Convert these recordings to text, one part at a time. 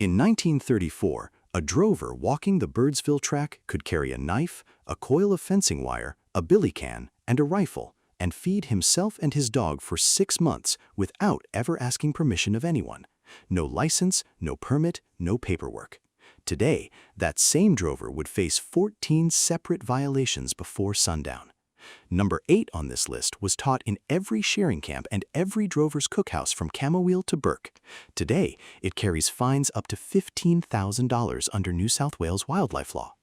In 1934, a drover walking the Birdsville track could carry a knife, a coil of fencing wire, a billy can, and a rifle, and feed himself and his dog for 6 months without ever asking permission of anyone. No license, no permit, no paperwork. Today, that same drover would face 14 separate violations before sundown. Number 8 on this list was taught in every shearing camp and every drover's cookhouse from Camooweal to Burke. Today, it carries fines up to $15,000 under New South Wales wildlife law.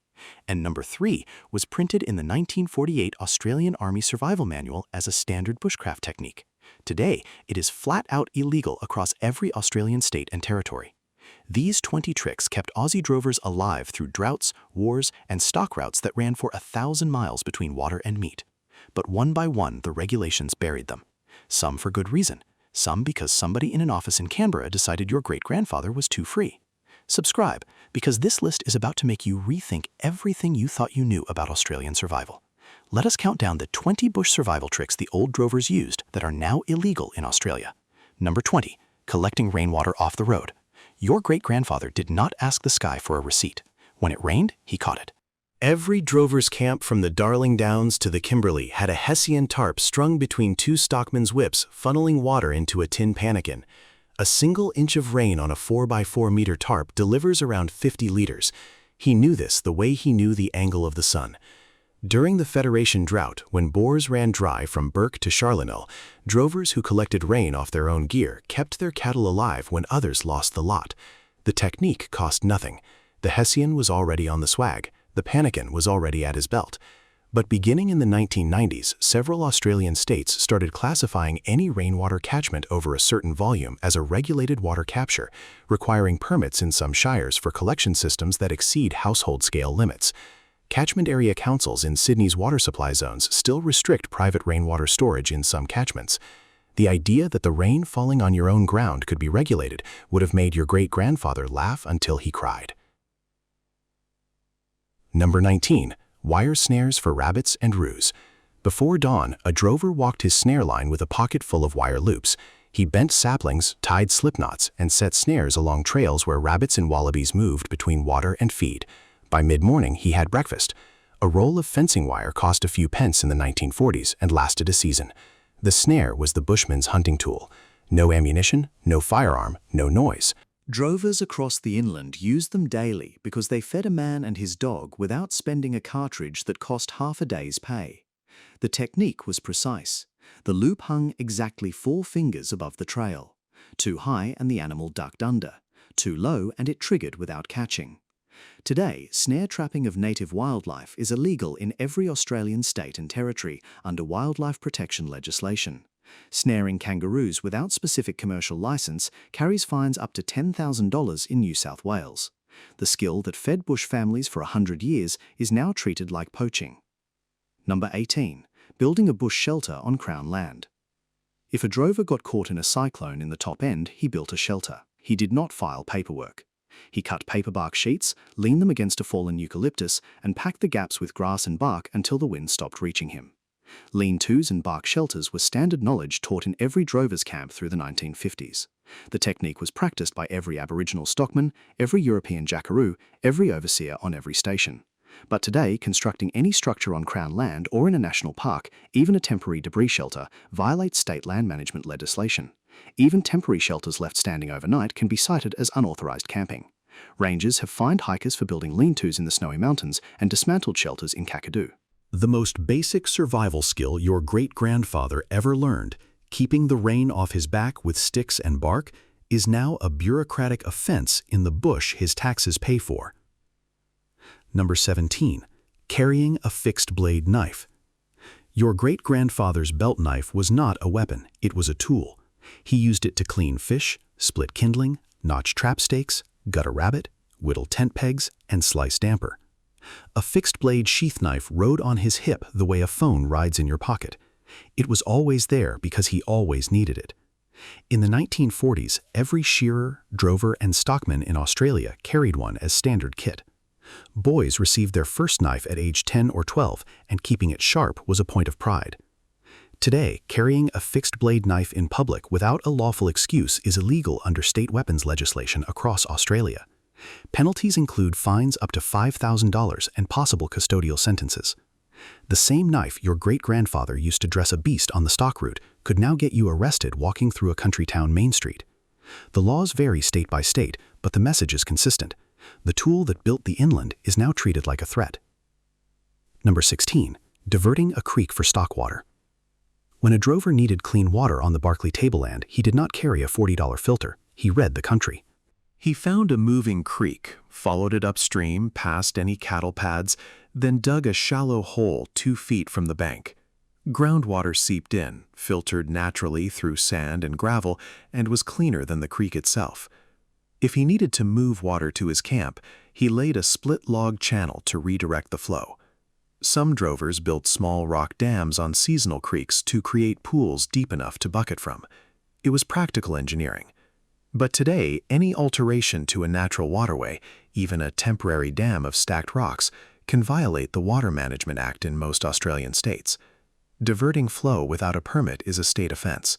And number 3 was printed in the 1948 Australian Army Survival Manual as a standard bushcraft technique. Today, it is flat out illegal across every Australian state and territory. These 20 tricks kept Aussie drovers alive through droughts, wars, and stock routes that ran for 1,000 miles between water and meat. But one by one, the regulations buried them. Some for good reason, some because somebody in an office in Canberra decided your great-grandfather was too free. Subscribe, because this list is about to make you rethink everything you thought you knew about Australian survival. Let us count down the 20 bush survival tricks the old drovers used that are now illegal in Australia. Number 20, collecting rainwater off the road. Your great-grandfather did not ask the sky for a receipt. When it rained, he caught it. Every drover's camp from the Darling Downs to the Kimberley had a Hessian tarp strung between 2 stockmen's whips, funneling water into a tin pannikin. A single inch of rain on a 4x4 meter tarp delivers around 50 liters. He knew this the way he knew the angle of the sun. During the Federation drought, when bores ran dry from Burke to Charlenel, drovers who collected rain off their own gear kept their cattle alive when others lost the lot. The technique cost nothing. The Hessian was already on the swag. The pannikin was already at his belt. But beginning in the 1990s, several Australian states started classifying any rainwater catchment over a certain volume as a regulated water capture, requiring permits in some shires for collection systems that exceed household-scale limits. Catchment area councils in Sydney's water supply zones still restrict private rainwater storage in some catchments. The idea that the rain falling on your own ground could be regulated would have made your great-grandfather laugh until he cried. Number 19. Wire snares for rabbits and roos. Before dawn, a drover walked his snare line with a pocket full of wire loops. He bent saplings, tied slipknots, and set snares along trails where rabbits and wallabies moved between water and feed. By mid-morning, he had breakfast. A roll of fencing wire cost a few pence in the 1940s and lasted a season. The snare was the bushman's hunting tool. No ammunition, no firearm, no noise. Drovers across the inland used them daily because they fed a man and his dog without spending a cartridge that cost half a day's pay. The technique was precise. The loop hung exactly 4 fingers above the trail. Too high and the animal ducked under. Too low and it triggered without catching. Today, snare trapping of native wildlife is illegal in every Australian state and territory under wildlife protection legislation. Snaring kangaroos without specific commercial license carries fines up to $10,000 in New South Wales. The skill that fed bush families for 100 years is now treated like poaching. Number 18. Building a bush shelter on Crown land. If a drover got caught in a cyclone in the top end, he built a shelter. He did not file paperwork. He cut paperbark sheets, leaned them against a fallen eucalyptus, and packed the gaps with grass and bark until the wind stopped reaching him. Lean-tos and bark shelters were standard knowledge taught in every drover's camp through the 1950s. The technique was practiced by every Aboriginal stockman, every European jackaroo, every overseer on every station. But today, constructing any structure on Crown land or in a national park, even a temporary debris shelter, violates state land management legislation. Even temporary shelters left standing overnight can be cited as unauthorised camping. Rangers have fined hikers for building lean-tos in the Snowy Mountains and dismantled shelters in Kakadu. The most basic survival skill your great-grandfather ever learned, keeping the rain off his back with sticks and bark, is now a bureaucratic offense in the bush his taxes pay for. Number 17. Carrying a fixed-blade knife. Your great-grandfather's belt knife was not a weapon, it was a tool. He used it to clean fish, split kindling, notch trap stakes, gut a rabbit, whittle tent pegs, and slice damper. A fixed-blade sheath knife rode on his hip the way a phone rides in your pocket. It was always there because he always needed it. In the 1940s, every shearer, drover, and stockman in Australia carried one as standard kit. Boys received their first knife at age 10 or 12, and keeping it sharp was a point of pride. Today, carrying a fixed-blade knife in public without a lawful excuse is illegal under state weapons legislation across Australia. Penalties include fines up to $5,000 and possible custodial sentences. The same knife your great-grandfather used to dress a beast on the stock route could now get you arrested walking through a country town main street. The laws vary state by state, but the message is consistent. The tool that built the inland is now treated like a threat. Number 16. Diverting a creek for stock water. When a drover needed clean water on the Barclay tableland, he did not carry a $40 filter. He read the country. He found a moving creek, followed it upstream past any cattle pads, then dug a shallow hole 2 feet from the bank. Groundwater seeped in, filtered naturally through sand and gravel, and was cleaner than the creek itself. If he needed to move water to his camp, he laid a split log channel to redirect the flow. Some drovers built small rock dams on seasonal creeks to create pools deep enough to bucket from. It was practical engineering. But today, any alteration to a natural waterway, even a temporary dam of stacked rocks, can violate the Water Management Act in most Australian states. Diverting flow without a permit is a state offense.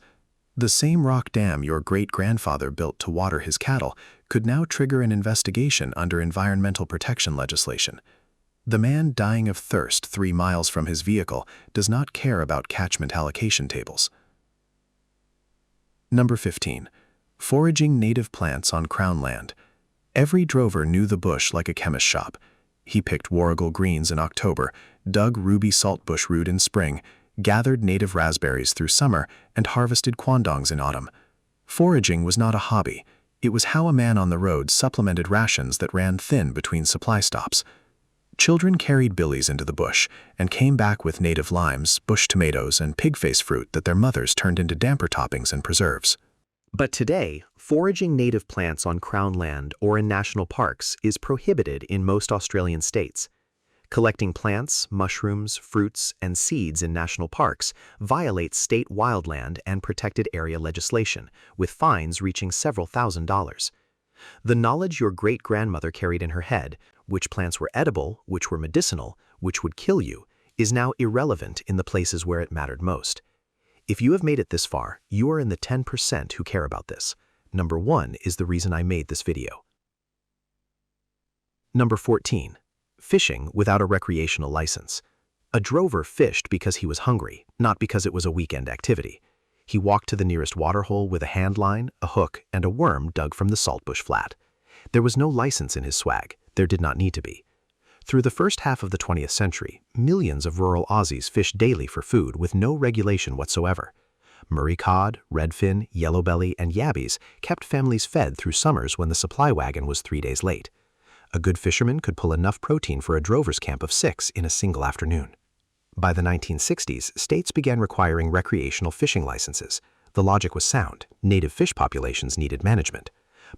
The same rock dam your great-grandfather built to water his cattle could now trigger an investigation under environmental protection legislation. The man dying of thirst 3 miles from his vehicle does not care about catchment allocation tables. Number 15. Foraging native plants on Crown land. Every drover knew the bush like a chemist shop. He picked warrigal greens in October, dug ruby saltbush root in spring, gathered native raspberries through summer, and harvested quandongs in autumn. Foraging was not a hobby. It was how a man on the road supplemented rations that ran thin between supply stops. Children carried billies into the bush and came back with native limes, bush tomatoes, and pigface fruit that their mothers turned into damper toppings and preserves. But today, foraging native plants on Crown land or in national parks is prohibited in most Australian states. Collecting plants, mushrooms, fruits, and seeds in national parks violates state wildland and protected area legislation, with fines reaching several $1,000s. The knowledge your great-grandmother carried in her head, which plants were edible, which were medicinal, which would kill you, is now irrelevant in the places where it mattered most. If you have made it this far, you are in the 10% who care about this. Number 1 is the reason I made this video. Number 14. Fishing without a recreational license. A drover fished because he was hungry, not because it was a weekend activity. He walked to the nearest waterhole with a hand line, a hook, and a worm dug from the saltbush flat. There was no license in his swag. There did not need to be. Through the first half of the 20th century, millions of rural Aussies fished daily for food with no regulation whatsoever. Murray cod, redfin, yellowbelly, and yabbies kept families fed through summers when the supply wagon was 3 days late. A good fisherman could pull enough protein for a drover's camp of 6 in a single afternoon. By the 1960s, states began requiring recreational fishing licenses. The logic was sound. Native fish populations needed management.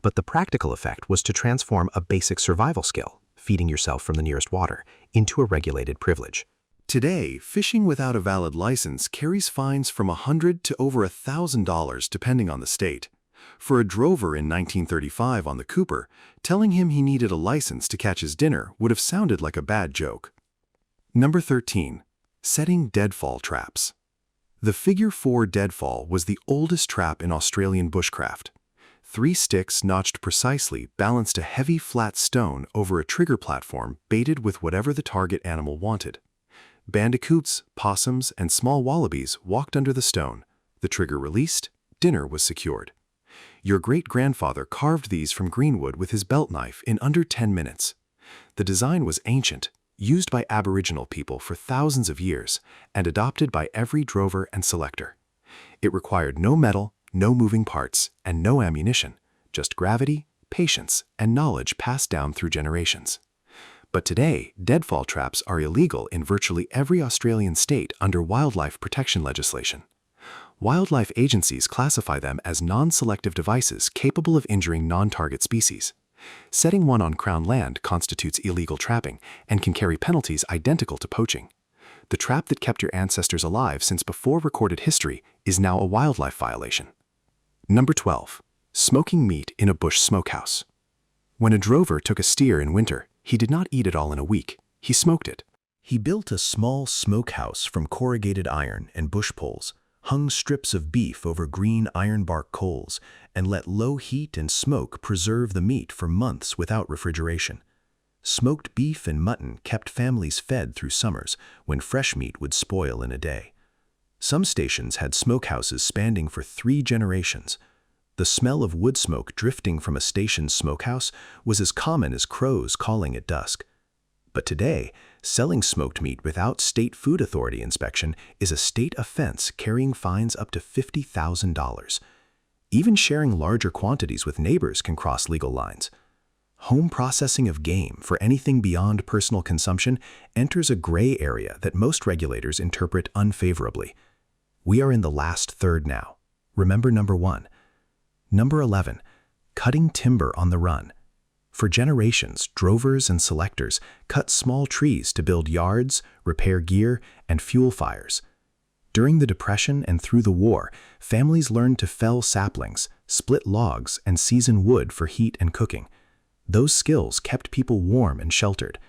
But the practical effect was to transform a basic survival skill, feeding yourself from the nearest water, into a regulated privilege. Today, fishing without a valid license carries fines from $100 to over $1,000 depending on the state. For a drover in 1935 on the Cooper, telling him he needed a license to catch his dinner would have sounded like a bad joke. Number 13. Setting deadfall traps. The figure 4 deadfall was the oldest trap in Australian bushcraft. 3 sticks notched precisely balanced a heavy flat stone over a trigger platform baited with whatever the target animal wanted. Bandicoots, possums, and small wallabies walked under the stone. The trigger released, dinner was secured. Your great-grandfather carved these from greenwood with his belt knife in under 10 minutes. The design was ancient, used by Aboriginal people for thousands of years, and adopted by every drover and selector. It required no metal, no moving parts, and no ammunition, just gravity, patience, and knowledge passed down through generations. But today, deadfall traps are illegal in virtually every Australian state under wildlife protection legislation. Wildlife agencies classify them as non-selective devices capable of injuring non-target species. Setting one on Crown land constitutes illegal trapping and can carry penalties identical to poaching. The trap that kept your ancestors alive since before recorded history is now a wildlife violation. Number 12. Smoking meat in a bush smokehouse. When a drover took a steer in winter, he did not eat it all in a week. He smoked it. He built a small smokehouse from corrugated iron and bush poles, hung strips of beef over green ironbark coals, and let low heat and smoke preserve the meat for months without refrigeration. Smoked beef and mutton kept families fed through summers when fresh meat would spoil in a day. Some stations had smokehouses spanning for 3 generations. The smell of wood smoke drifting from a station's smokehouse was as common as crows calling at dusk. But today, selling smoked meat without state food authority inspection is a state offense carrying fines up to $50,000. Even sharing larger quantities with neighbors can cross legal lines. Home processing of game for anything beyond personal consumption enters a gray area that most regulators interpret unfavorably. We are in the last third now. Remember number 1. Number 11, cutting timber on the run. For generations, drovers and selectors cut small trees to build yards, repair gear, and fuel fires. During the Depression and through the war, families learned to fell saplings, split logs, and season wood for heat and cooking. Those skills kept people warm and sheltered.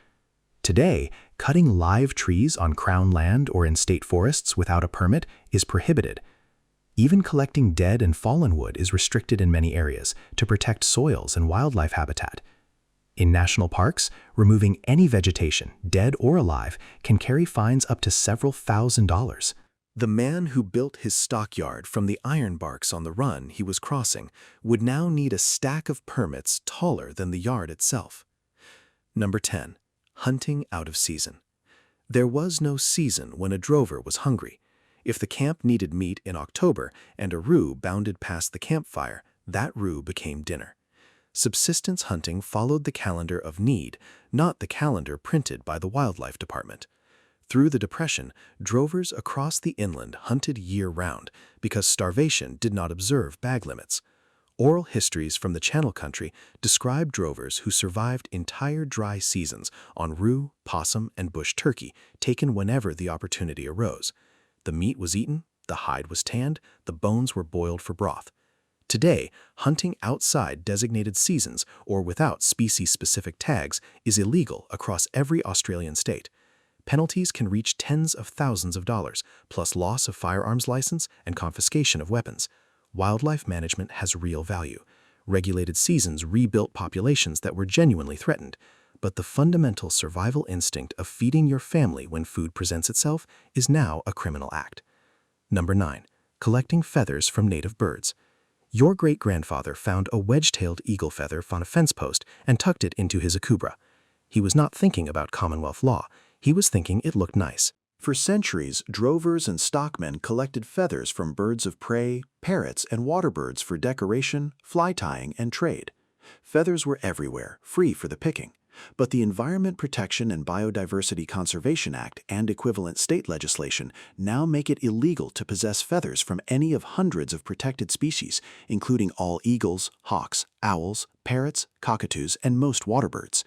Today, cutting live trees on Crown land or in state forests without a permit is prohibited. Even collecting dead and fallen wood is restricted in many areas to protect soils and wildlife habitat. In national parks, removing any vegetation, dead or alive, can carry fines up to several $1,000s. The man who built his stockyard from the ironbarks on the run he was crossing would now need a stack of permits taller than the yard itself. Number 10. Hunting out of season. There was no season when a drover was hungry. If the camp needed meat in October and a roo bounded past the campfire, that roo became dinner. Subsistence hunting followed the calendar of need, not the calendar printed by the Wildlife Department. Through the Depression, drovers across the inland hunted year-round because starvation did not observe bag limits. Oral histories from the Channel Country describe drovers who survived entire dry seasons on roo, possum, and bush turkey, taken whenever the opportunity arose. The meat was eaten, the hide was tanned, the bones were boiled for broth. Today, hunting outside designated seasons or without species-specific tags is illegal across every Australian state. Penalties can reach tens of thousands of dollars, plus loss of firearms license and confiscation of weapons. Wildlife management has real value. Regulated seasons rebuilt populations that were genuinely threatened. But the fundamental survival instinct of feeding your family when food presents itself is now a criminal act. Number 9. Collecting feathers from native birds. Your great-grandfather found a wedge-tailed eagle feather on a fence post and tucked it into his akubra. He was not thinking about Commonwealth law. He was thinking it looked nice. For centuries, drovers and stockmen collected feathers from birds of prey, parrots, and water birds for decoration, fly tying, and trade. Feathers were everywhere, free for the picking. But the Environment Protection and Biodiversity Conservation Act and equivalent state legislation now make it illegal to possess feathers from any of hundreds of protected species, including all eagles, hawks, owls, parrots, cockatoos, and most water birds.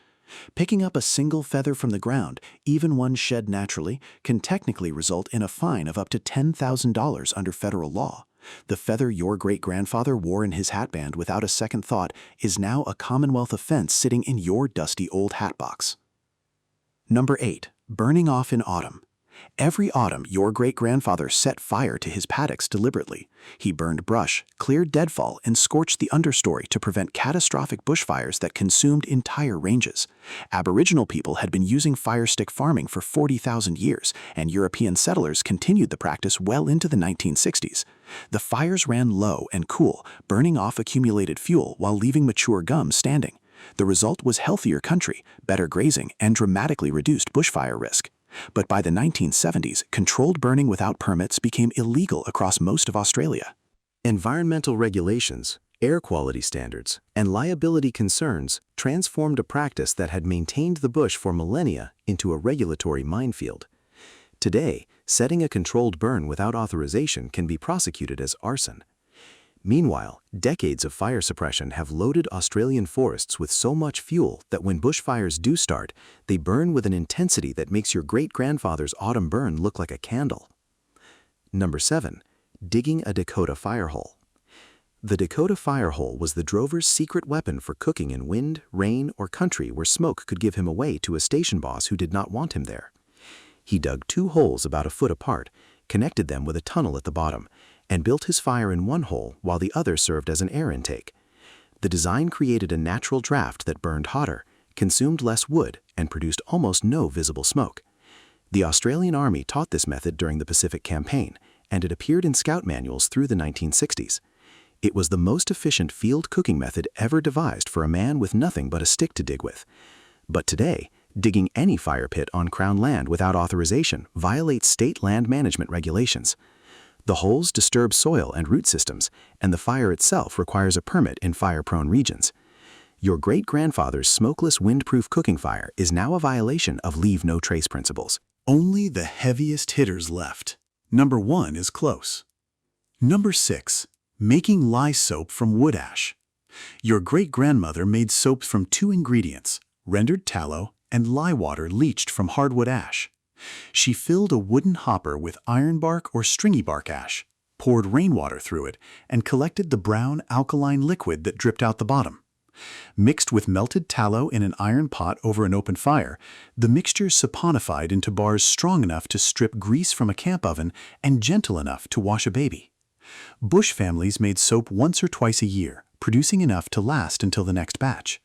Picking up a single feather from the ground, even one shed naturally, can technically result in a fine of up to $10,000 under federal law. The feather your great-grandfather wore in his hatband without a second thought is now a Commonwealth offense sitting in your dusty old hatbox. Number 8. Burning off in autumn. Every autumn, your great-grandfather set fire to his paddocks deliberately. He burned brush, cleared deadfall, and scorched the understory to prevent catastrophic bushfires that consumed entire ranges. Aboriginal people had been using fire stick farming for 40,000 years, and European settlers continued the practice well into the 1960s. The fires ran low and cool, burning off accumulated fuel while leaving mature gum standing. The result was healthier country, better grazing, and dramatically reduced bushfire risk. But by the 1970s, controlled burning without permits became illegal across most of Australia. Environmental regulations, air quality standards, and liability concerns transformed a practice that had maintained the bush for millennia into a regulatory minefield. Today, setting a controlled burn without authorization can be prosecuted as arson. Meanwhile, decades of fire suppression have loaded Australian forests with so much fuel that when bushfires do start, they burn with an intensity that makes your great-grandfather's autumn burn look like a candle. Number 7. Digging a Dakota fire hole. The Dakota fire hole was the drover's secret weapon for cooking in wind, rain, or country where smoke could give him away to a station boss who did not want him there. He dug 2 holes about a foot apart, connected them with a tunnel at the bottom, and built his fire in one hole while the other served as an air intake. The design created a natural draft that burned hotter, consumed less wood, and produced almost no visible smoke. The Australian Army taught this method during the Pacific Campaign, and it appeared in scout manuals through the 1960s. It was the most efficient field cooking method ever devised for a man with nothing but a stick to dig with. But today, digging any fire pit on Crown land without authorization violates state land management regulations. The holes disturb soil and root systems, and the fire itself requires a permit in fire-prone regions. Your great-grandfather's smokeless wind-proof cooking fire is now a violation of leave no trace principles. Only the heaviest hitters left. Number 1 is close. Number 6. Making lye soap from wood ash. Your great-grandmother made soap from 2 ingredients, rendered tallow and lye water leached from hardwood ash. She filled a wooden hopper with ironbark or stringy bark ash, poured rainwater through it, and collected the brown alkaline liquid that dripped out the bottom. Mixed with melted tallow in an iron pot over an open fire, the mixture saponified into bars strong enough to strip grease from a camp oven and gentle enough to wash a baby. Bush families made soap once or twice a year, producing enough to last until the next batch.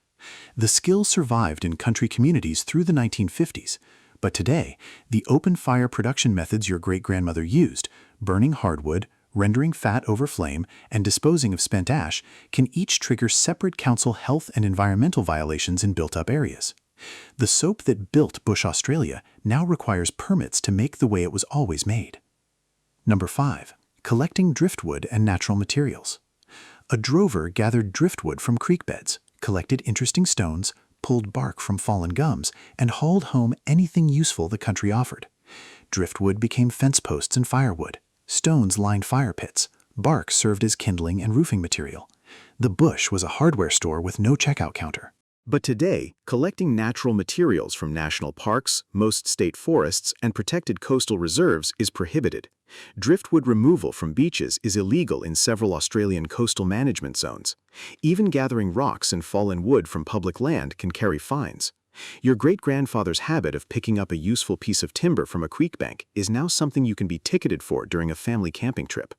The skill survived in country communities through the 1950s, but today, the open fire production methods your great-grandmother used, burning hardwood, rendering fat over flame, and disposing of spent ash, can each trigger separate council health and environmental violations in built-up areas. The soap that built Bush Australia now requires permits to make the way it was always made. Number 5. Collecting driftwood and natural materials. A drover gathered driftwood from creek beds, collected interesting stones, pulled bark from fallen gums, and hauled home anything useful the country offered. Driftwood became fence posts and firewood. Stones lined fire pits. Bark served as kindling and roofing material. The bush was a hardware store with no checkout counter. But today, collecting natural materials from national parks, most state forests, and protected coastal reserves is prohibited. Driftwood removal from beaches is illegal in several Australian coastal management zones. Even gathering rocks and fallen wood from public land can carry fines. Your great-grandfather's habit of picking up a useful piece of timber from a creek bank is now something you can be ticketed for during a family camping trip.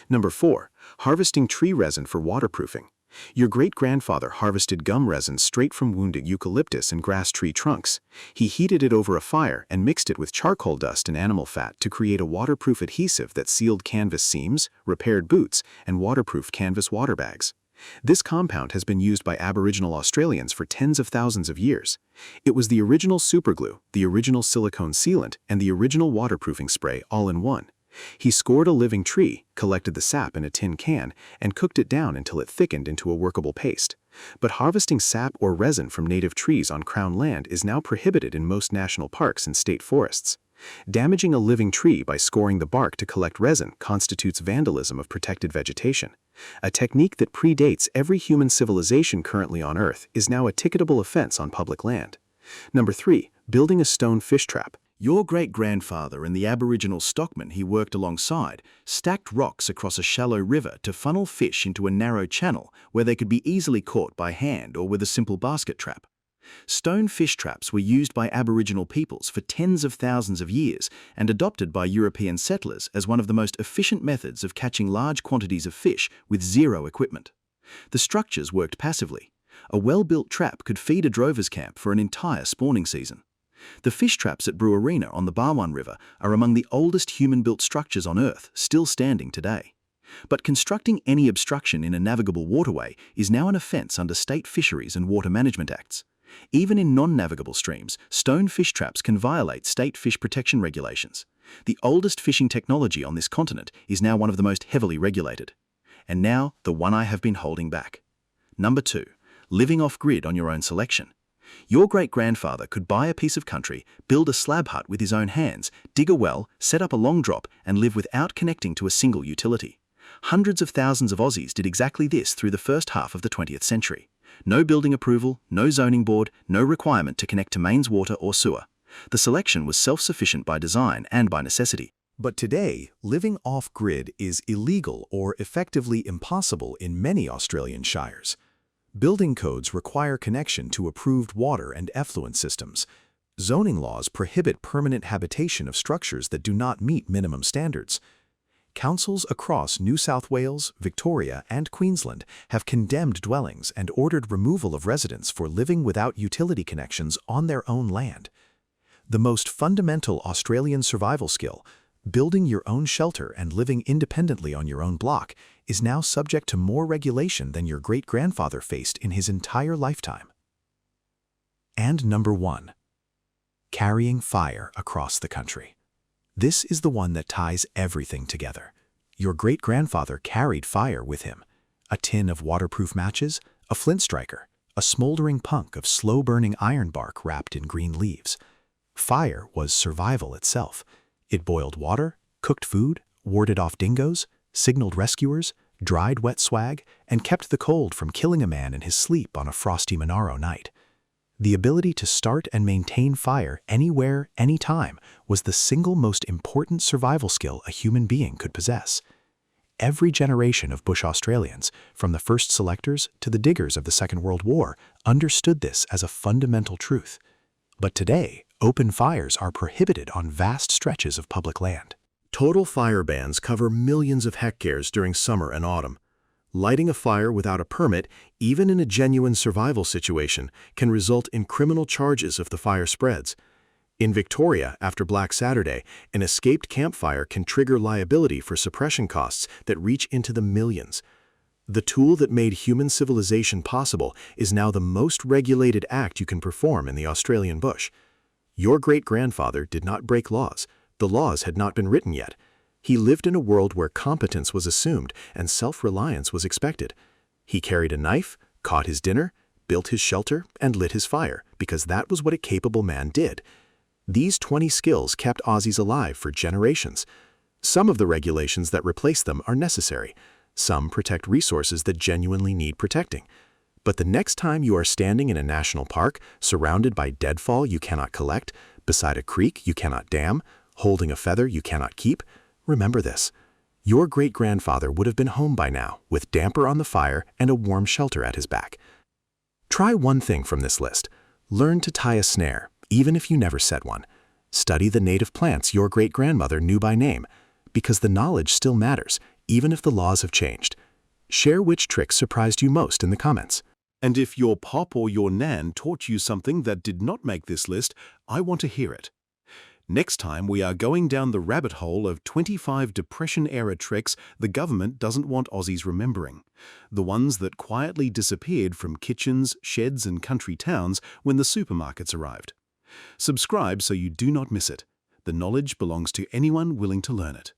Number 4. Harvesting tree resin for waterproofing. Your great-grandfather harvested gum resin straight from wounded eucalyptus and grass tree trunks. He heated it over a fire and mixed it with charcoal dust and animal fat to create a waterproof adhesive that sealed canvas seams, repaired boots, and waterproof canvas water bags. This compound has been used by Aboriginal Australians for tens of thousands of years. It was the original superglue, the original silicone sealant, and the original waterproofing spray all in one. He scored a living tree, collected the sap in a tin can, and cooked it down until it thickened into a workable paste. But harvesting sap or resin from native trees on Crown land is now prohibited in most national parks and state forests. Damaging a living tree by scoring the bark to collect resin constitutes vandalism of protected vegetation. A technique that predates every human civilization currently on Earth is now a ticketable offense on public land. Number 3. Building a stone fish trap. Your great-grandfather and the Aboriginal stockmen he worked alongside stacked rocks across a shallow river to funnel fish into a narrow channel where they could be easily caught by hand or with a simple basket trap. Stone fish traps were used by Aboriginal peoples for tens of thousands of years and adopted by European settlers as one of the most efficient methods of catching large quantities of fish with zero equipment. The structures worked passively. A well-built trap could feed a drover's camp for an entire spawning season. The fish traps at Brewarrina on the Barwon River are among the oldest human-built structures on Earth, still standing today. But constructing any obstruction in a navigable waterway is now an offence under state fisheries and water management acts. Even in non-navigable streams, stone fish traps can violate state fish protection regulations. The oldest fishing technology on this continent is now one of the most heavily regulated. And now, the one I have been holding back. Number 2. Living off-grid on your own selection. Your great-grandfather could buy a piece of country, build a slab hut with his own hands, dig a well, set up a long drop, and live without connecting to a single utility. Hundreds of thousands of Aussies did exactly this through the first half of the 20th century. No building approval, no zoning board, no requirement to connect to mains water or sewer. The selection was self-sufficient by design and by necessity. But today, living off-grid is illegal or effectively impossible in many Australian shires. Building codes require connection to approved water and effluent systems. Zoning laws prohibit permanent habitation of structures that do not meet minimum standards. Councils across New South Wales, Victoria, and Queensland have condemned dwellings and ordered removal of residents for living without utility connections on their own land. The most fundamental Australian survival skill, building your own shelter and living independently on your own block, is now subject to more regulation than your great-grandfather faced in his entire lifetime. And number 1. Carrying fire across the country. This is the one that ties everything together. Your great-grandfather carried fire with him. A tin of waterproof matches, a flint striker, a smoldering punk of slow-burning ironbark wrapped in green leaves. Fire was survival itself. It boiled water, cooked food, warded off dingoes, signaled rescuers, dried wet swag, and kept the cold from killing a man in his sleep on a frosty Monaro night. The ability to start and maintain fire anywhere, anytime, was the single most important survival skill a human being could possess. Every generation of bush Australians, from the first selectors to the diggers of the Second World War, understood this as a fundamental truth. But today, open fires are prohibited on vast stretches of public land. Total fire bans cover millions of hectares during summer and autumn. Lighting a fire without a permit, even in a genuine survival situation, can result in criminal charges if the fire spreads. In Victoria, after Black Saturday, an escaped campfire can trigger liability for suppression costs that reach into the millions. The tool that made human civilization possible is now the most regulated act you can perform in the Australian bush. Your great-grandfather did not break laws. The laws had not been written yet. He lived in a world where competence was assumed and self-reliance was expected. He carried a knife, caught his dinner, built his shelter, and lit his fire, because that was what a capable man did. These 20 skills kept Aussies alive for generations. Some of the regulations that replace them are necessary. Some protect resources that genuinely need protecting. But the next time you are standing in a national park, surrounded by deadfall you cannot collect, beside a creek you cannot dam, holding a feather you cannot keep, remember this. Your great-grandfather would have been home by now, with damper on the fire and a warm shelter at his back. Try one thing from this list. Learn to tie a snare, even if you never set one. Study the native plants your great-grandmother knew by name, because the knowledge still matters, even if the laws have changed. Share which trick surprised you most in the comments. And if your pop or your nan taught you something that did not make this list, I want to hear it. Next time, we are going down the rabbit hole of 25 Depression-era tricks the government doesn't want Aussies remembering. The ones that quietly disappeared from kitchens, sheds, and country towns when the supermarkets arrived. Subscribe so you do not miss it. The knowledge belongs to anyone willing to learn it.